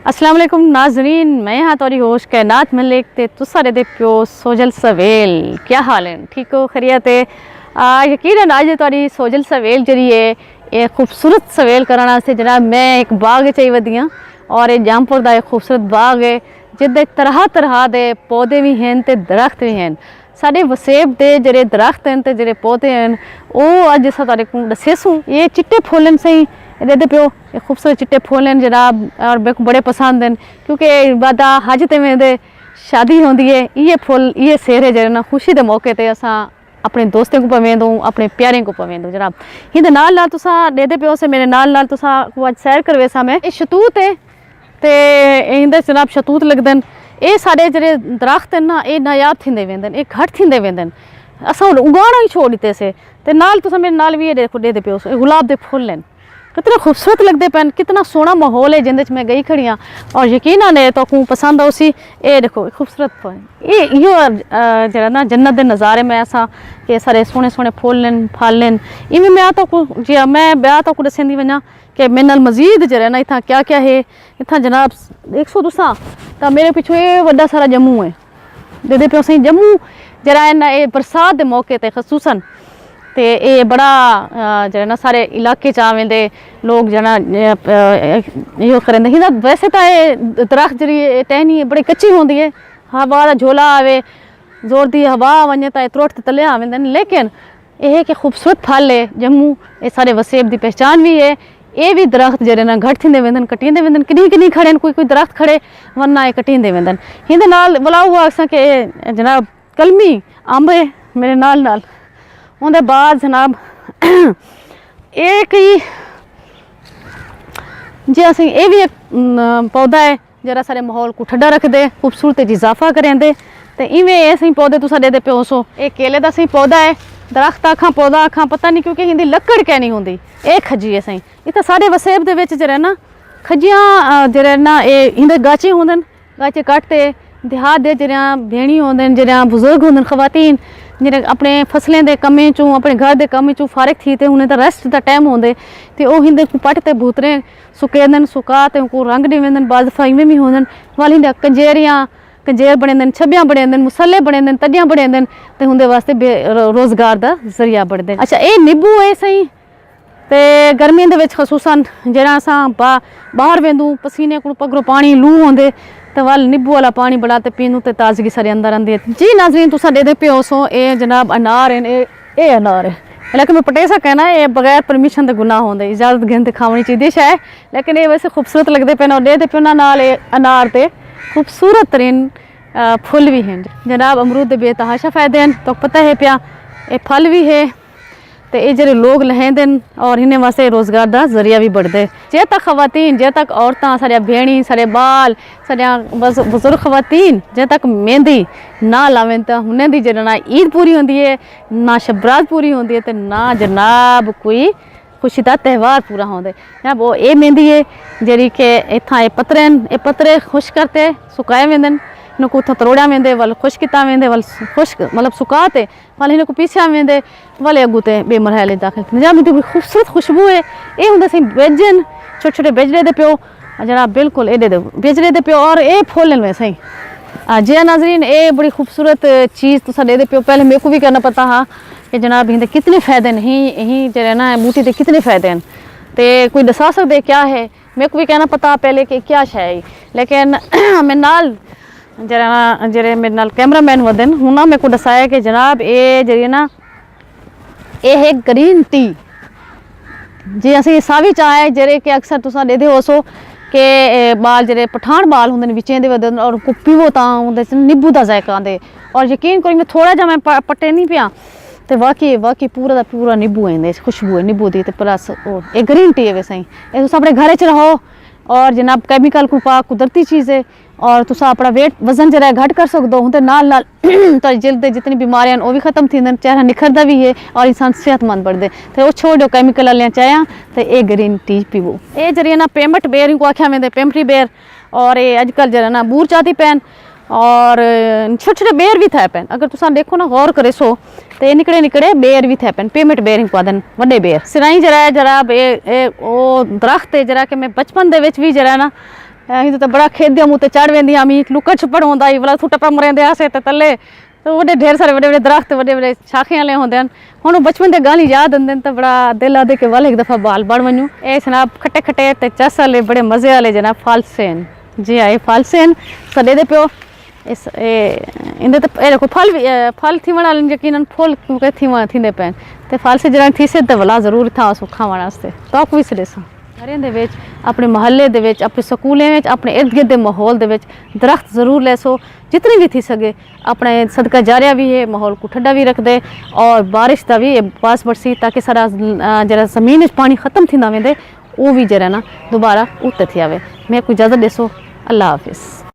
अस्सलाम वालेकुम नाजरीन, मैं हाँ तोरी होश कायनात मलिक ते तुसा दे प्यो सोजल सवेल। क्या हाल है? ठीक हो? खैरियत है? यकीनन आज तोरी सोजल सवेल जरी है ये खूबसूरत सवेल कराना से जनाब मैं एक बाग चाहिए वधियाँ और ये जामपुर का एक खूबसूरत बाग है जिदे तरह तरह के पौधे भी हैं ते दरख्त भी हैं। साढ़े वसेब के जड़े दरख्त हैं ते जड़े पौधे हैं वो अज अस तुहाडे को दसेसूँ। ये चिट्टे फुल्ल सही दे प्यो ये खूबसूरत चिट्टे फुल्ल हैं जनाब और मेरे को बड़े पसंद हैं क्योंकि वादा हज ते वेंदे शादी होंदी है ये फुल ये सेहरे जड़े ना खुशी के मौके ते असां अपने दोस्तों को पवेंदूँ अपने प्यारे को पवेंदूँ जनाब। हिंदे नाल तुसा दे प्यो से मेरे नाल तुसा को अज सैर करवे सा मैं। ये शतूत है ते इंदे जनाब शतूत लगदे न। ये साढ़े जड़े दरख्त हैं ना ये नायाब थींदे वेंदे ये घट थींदे वेंदे असां उगाना ही छोड़ दिते से ते नाल तुसा मेरे नाल भी ये देखो दे प्यो गुलाब दे फुल हैं कितने खूबसूरत लगते पैन कितना सोहना माहौल है जिंदे मैं गई खड़ी हाँ और यकीनन है तो को पसंद आ उसी ये देखो खूबसूरत ये यो जरा ना जन्नत के नज़ारे में ऐसा कि सारे सोहने सोहने फुल हैं फल हैं इवें मैं तो जी मैं ब्याह तो दसेंदी वजा कि मेरे नाल मजीद जरा ना इतना क्या क्या है इतना जनाब देख सो तुसा तो मेरे पिछू ये वड्डा सारा जम्मू है दे प्यो सही जम्मू जरा है ना ये बरसात के मौके ते खसूसन ते ये बड़ा जरा ना सारे इलाके च आवेंदे लोग जना यो करेंदे हिंदा वैसे तो ये दरख्त जरी टहनी बड़ी कच्ची होंदी है हवा का झोला आवे जोर दी हवा वने तो त्रोट तले आवेंदे लेकिन ये है कि खूबसूरत फल है जम्मू ये सारे वसेब की पहचान भी है। ये भी दरख्त जरे ना घट थींदे वेंदन कटींदे वेंदन किन्हीं किन्हीं खड़े कोई दरख्त खड़े वरना ये कटींदे वेंदन हिंदे नाल बुला हुआ असां के जनाब कलमी अंब है मेरे नाल उनके बाद जनाब एक ही जी अस ये भी एक पौधा है जरा सारे माहौल को ठंडा रख दे खूबसूरत इजाफा करेंदे तो इवें ये सही पौधे तुसा दे प्यो सो ये केले का सही पौधा है दरख्त आखा पौधा आखा पता नहीं क्योंकि हिंदी लकड़ क्या नहीं होंगी ये खजी है सही इतना साढ़े वसेब दे विच जरा ना खजियां जरा ना ये हिंदे गाचे होंदन गाचे कटते देहात दे जरा भेणी होंदन जरा बुजुर्ग होंदन खवातीन जिन्हें अपने फसलें के कमें चों अपने घर के कम चों फारिग थी ते उन्हें तो रेस्ट का टाइम होंदे ते वो हिंदे पट ते बूतरे सुकेंदन सुका ते उनको रंग दी वेंदन बाद फाइमें भी होंदन वाल हिंदे कंजेरियां कंजेर बनेंदन छब्बियां बनेंदन मुसल्ले बनेंदन तडियां बनेंदन ते हुंदे वास्ते रोजगार का जरिया बढ़दे। अच्छा ये नींबू है सही ते गर्मियों के खसूसन जरा असां बाहर वेंदूं पसीने को पगरो पानी लू होंदे तो वाल नींबू वाला पानी बड़ा तो पीनू तो ताजगी सारे अंदर आंदी है। जी नाजरीन तुसा दे प्यो सो ये जनाब अनार है ये अनार है लेकिन मैं पटेसा कहना है ये बगैर परमिशन के गुनाह होंगे इजाजत गिनते खावनी चाहिए शायद लेकिन ये वैसे खूबसूरत लगते पे और दे प्यो नाल अनार ते खूबसूरत तरीन फुल भी हैं जनाब अमरूद के बेतहाशा फायदे हैं तो पता है प्या ये फल भी है तो ये जो लोग लहेंदे और इन्हें वास्ते रोजगार का जरिया भी बढ़ते जे तक खवातीन जे तक औरतां सारे भेणी सारे बाल सारे बुजुर्ग खवातीन जे तक मेहंदी ना लावें तो उन्हें दी जरा ना ईद पूरी होंदी है ना शबरात पूरी होंदी है तो ना जनाब कोई खुशी का त्यौहार पूरा होंगे जनाब वो ये मेहंदी है जी कि इतना ये पत्तरे खुश करते सुकाए वेंदन इनको उतना तरोड़ा वेंदे वाल खुश किया वेंदे वाल खुश मतलब सुकाते वाल इनको पीसिया वेंदे वाले अगू ते बेमरहले दाखिल जनाब इतनी खूबसूरत खुशबू है ये होंगे सही बेजन छोटे छोटे बेजरे दे प्यो जनाब बिल्कुल ये दे बेजरे दे प्यो और ये फूल में सही जी नाजरीन ये बड़ी खूबसूरत चीज़ तुसा दे प्यो पहले मेरे को भी करना पता हाँ कि जनाब इनके कितने फ़ायदे नहीं यही जरा ना बूटी के कितने फ़ायदे हैं तो कोई दसा सकते क्या है मेरे को भी कहना पता पहले कि क्या है लेकिन मैं नाल जरा जरे मेरे नाल कैमरामैन वदन हुना मेरे को दसाया कि जनाब ये जरिए ना ये है ग्रीन टी जी असी सावी चाह है जरे कि अक्सर तुसा दे हो सो कि बाल जरे पठान बाल होंगे बिचें दे वदन और को पीवो तो नींबू का जायका आंदे और यकीन करो मैं थोड़ा जा मैं पट्टे नहीं पिया तो वाकई पूरा का पूरा नींबू है खुशबू है नींबू की प्लस ये ग्रीन टी है वैसे ही ये तुस अपने घर च रहो और जनाब केमिकल को पा कुदरती चीज़ है और तुसा अपना वेट वजन जरा घट कर सकते हो तो नाल तो जिल्द जितनी बीमारियां वो भी खत्म थी चेहरा निखरता भी है और इंसान सेहतमंद बढ़ते तो वो छोड़ दो केमिकल वाले चाया तो ये ग्रीन टी पीवो ये जरिए ना पेमट बेर को आख्या वेंदे पेमटी बेर और ये अजकल जरा ना बूर चाती पैन और छोटे छोटे बेर भी थे पैन अगर तुसा देखो ना गौर करे सो तो ये निकड़े निकड़े बेर भी थे पैन पेमेंट बेर ही पादन वड्डे बेर सिराई जरा जरा वो दरख्त है जरा कि मैं बचपन दे विच भी जरा ना असीं तो बड़ा खेदे मूंह ते चढ़ वेंदियां मी लुका छुपड़ होंदा ही भला तू टप्पा मरेंदे आसे ते थल्ले तो वड्डे ढेर सारे वड्डे वड्डे दरख्त वड्डे वड्डे शाखें वाले होंदे हन हुण बचपन दे गाली याद आंदे न तो बड़ा दिल आदे के वाल एक दफ़ा बाल बण वञूं ए जनाब खट्टे खट्टे ते चस वाले बड़े मज़े वाले जनाब फालसे न जी हाँ ये फालसे न सॾे दे पियो इस इंदे ते ए देखो फल थी वाला यकीनन फूल थींदे पैन ते फालसे जरा थीसे ते भला जरूर था उस खावण वास्ते तोक भी सॾे सां घरें दे विच अपने महल्ले दे विच अपने स्कूलें विच अपने इर्द गिर्द दे माहौल दे विच दरख्त जरूर लैसो जितनी भी थी सके अपने सदका जारिया भी है माहौल को ठंडा भी रख दे और बारिश का भी पास बरसी ताकि सारा जरा ज़मीन पानी ख़त्म थींदा वेंदे वो भी जरा ना दोबारा उत थी आवे मैं कोई इजाज़त ॾिसो अल्लाह हाफ़िज़।